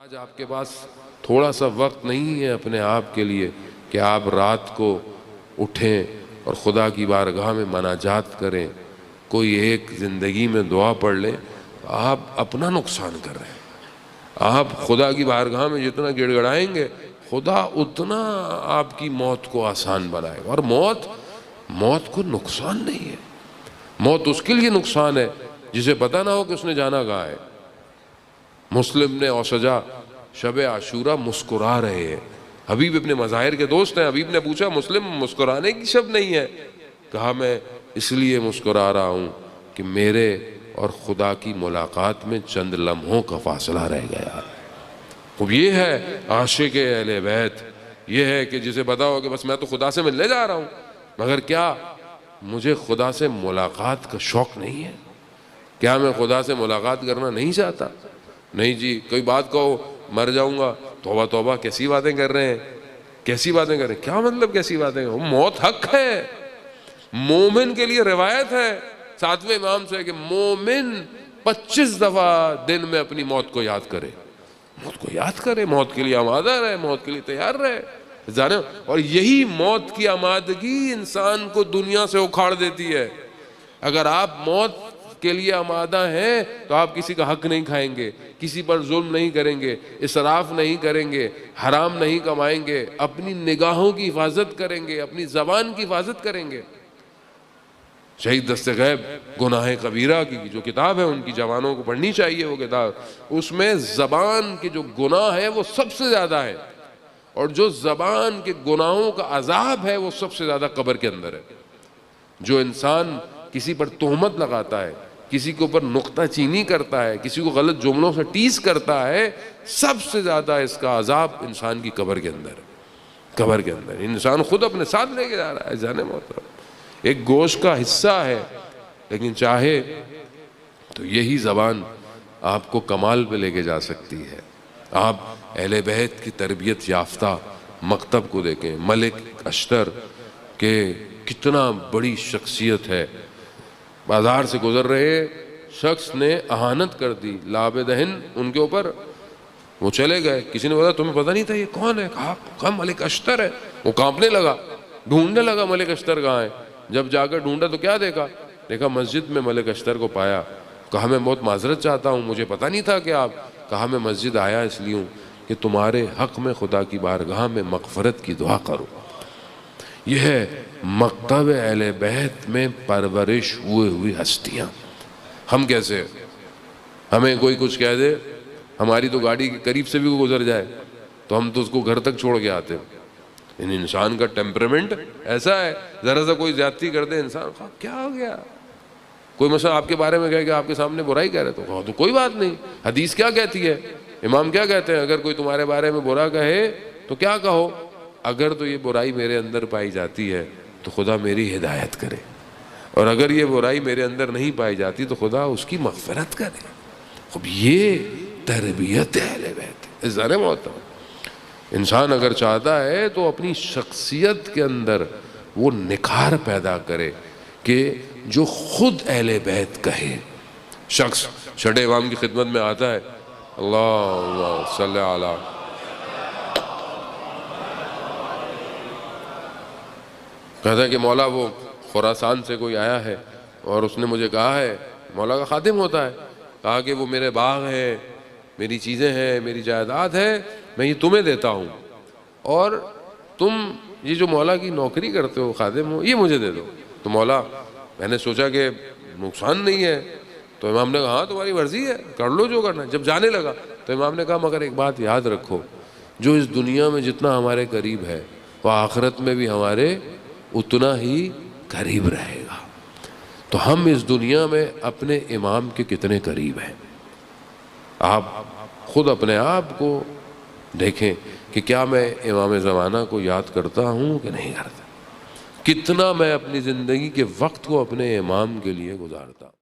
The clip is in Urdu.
آج آپ کے پاس تھوڑا سا وقت نہیں ہے اپنے آپ کے لیے کہ آپ رات کو اٹھیں اور خدا کی بارگاہ میں مناجات کریں، کوئی ایک زندگی میں دعا پڑھ لیں، آپ اپنا نقصان کر رہے ہیں۔ آپ خدا کی بارگاہ میں جتنا گڑ گڑائیں گے خدا اتنا آپ کی موت کو آسان بنائے گا۔ اور موت کو نقصان نہیں ہے، موت اس کے لیے نقصان ہے جسے پتہ نہ ہو کہ اس نے جانا کہاں ہے۔ مسلم نے اوسجا شب عاشورہ مسکرا رہے ہیں، حبیب ابن مظاہر کے دوست ہیں۔ حبیب نے پوچھا مسلم مسکرانے کی شب نہیں ہے؟ کہا میں اس لیے مسکرا رہا ہوں کہ میرے اور خدا کی ملاقات میں چند لمحوں کا فاصلہ رہ گیا۔ اب یہ ہے عاشق اہل بیت، یہ ہے کہ جسے پتا ہو کہ بس میں تو خدا سے ملنے جا رہا ہوں، مگر کیا مجھے خدا سے ملاقات کا شوق نہیں ہے؟ کیا میں خدا سے ملاقات کرنا نہیں چاہتا؟ نہیں جی، کوئی بات کہو مر جاؤں گا، توبہ توبہ کیسی باتیں کر رہے ہیں، کیسی باتیں کر رہے ہیں؟ کیا مطلب کیسی باتیں؟ موت حق ہے، مومن کے لیے روایت ہے 7ویں امام سے کہ مومن 25 دفعہ دن میں اپنی موت کو یاد کرے، موت کو یاد کرے، موت کے لیے آمادہ رہے، موت کے لیے تیار رہے جانے۔ اور یہی موت کی آمادگی انسان کو دنیا سے اکھاڑ دیتی ہے۔ اگر آپ موت کے لیے آمادہ ہیں تو آپ کسی کا حق نہیں کھائیں گے، کسی پر ظلم نہیں کریں گے، اسراف نہیں کریں گے، حرام نہیں کمائیں گے، اپنی نگاہوں کی حفاظت کریں گے، اپنی زبان کی حفاظت کریں گے۔ شہید دست غیب گناہ کبیرہ کی جو کتاب ہے ان کی جوانوں کو پڑھنی چاہیے وہ کتاب، اس میں زبان کے جو گناہ ہے وہ سب سے زیادہ ہے، اور جو زبان کے گناہوں کا عذاب ہے وہ سب سے زیادہ قبر کے اندر ہے۔ جو انسان کسی پر تہمت لگاتا ہے، کسی کے اوپر نقطہ چینی کرتا ہے، کسی کو غلط جملوں سے ٹیز کرتا ہے، سب سے زیادہ اس کا عذاب انسان کی قبر کے اندر ہے۔ قبر کے اندر انسان خود اپنے ساتھ لے کے جا رہا ہے، جانے محترم ایک گوشت کا حصہ ہے، لیکن چاہے تو یہی زبان آپ کو کمال پہ لے کے جا سکتی ہے۔ آپ اہل بیت کی تربیت یافتہ مکتب کو دیکھیں، ملک اشتر کہ کتنا بڑی شخصیت ہے، بازار سے گزر رہے شخص نے اہانت کر دی، لاب دہن ان کے اوپر، وہ چلے گئے، کسی نے بولا تمہیں پتہ نہیں تھا یہ کون ہے؟ کہا ملک اشتر ہے۔ وہ کانپنے لگا، ڈھونڈنے لگا ملک اشتر کہاں ہے۔ جب جا کر ڈھونڈا تو کیا دیکھا؟ دیکھا مسجد میں ملک اشتر کو پایا۔ کہا میں بہت معذرت چاہتا ہوں، مجھے پتہ نہیں تھا کہ آپ۔ کہا میں مسجد آیا اس لیے ہوں کہ تمہارے حق میں خدا کی بارگاہ میں مغفرت کی دعا کروں۔ یہ ہے مکتب اہل بیت میں پرورش ہوئی ہستیاں۔ ہم کیسے؟ ہمیں کوئی کچھ کہہ دے، ہماری تو گاڑی کے قریب سے بھی گزر جائے تو ہم تو اس کو گھر تک چھوڑ کے آتے ہیں۔ ان انسان کا ٹیمپرمنٹ ایسا ہے، ذرا سا کوئی زیادتی کر دے انسان کیا ہو گیا؟ کوئی مثلا آپ کے بارے میں کہے کہ آپ کے سامنے برائی کہہ رہے تو کوئی بات نہیں، حدیث کیا کہتی ہے، امام کیا کہتے ہیں؟ اگر کوئی تمہارے بارے میں برا کہے تو کیا کہو؟ اگر تو یہ برائی میرے اندر پائی جاتی ہے تو خدا میری ہدایت کرے، اور اگر یہ برائی میرے اندر نہیں پائی جاتی تو خدا اس کی مغفرت کرے۔ اب یہ تربیت اہل بیت ہے۔ محترم انسان اگر چاہتا ہے تو اپنی شخصیت کے اندر وہ نکھار پیدا کرے کہ جو خود اہل بیت کہے۔ شخص چھٹے امام کی خدمت میں آتا ہے، اللہ صلی علی، کہتا ہے کہ مولا وہ خراسان سے کوئی آیا ہے اور اس نے مجھے کہا ہے، مولا کا خادم ہوتا ہے، کہا کہ وہ میرے باغ ہیں، میری چیزیں ہیں، میری جائیداد ہے، میں یہ تمہیں دیتا ہوں، اور تم یہ جو مولا کی نوکری کرتے ہو، خادم ہو، یہ مجھے دے دو۔ تو مولا، میں نے سوچا کہ نقصان نہیں ہے، تو امام نے کہا ہاں تمہاری مرضی ہے، کر لو جو کرنا ہے۔ جب جانے لگا تو امام نے کہا مگر ایک بات یاد رکھو، جو اس دنیا میں جتنا ہمارے قریب ہے وہ آخرت میں بھی ہمارے اتنا ہی قریب رہے گا۔ تو ہم اس دنیا میں اپنے امام کے کتنے قریب ہیں؟ آپ خود اپنے آپ کو دیکھیں کہ کیا میں امام زمانہ کو یاد کرتا ہوں کہ نہیں کرتا؟ کتنا میں اپنی زندگی کے وقت کو اپنے امام کے لیے گزارتا ہوں؟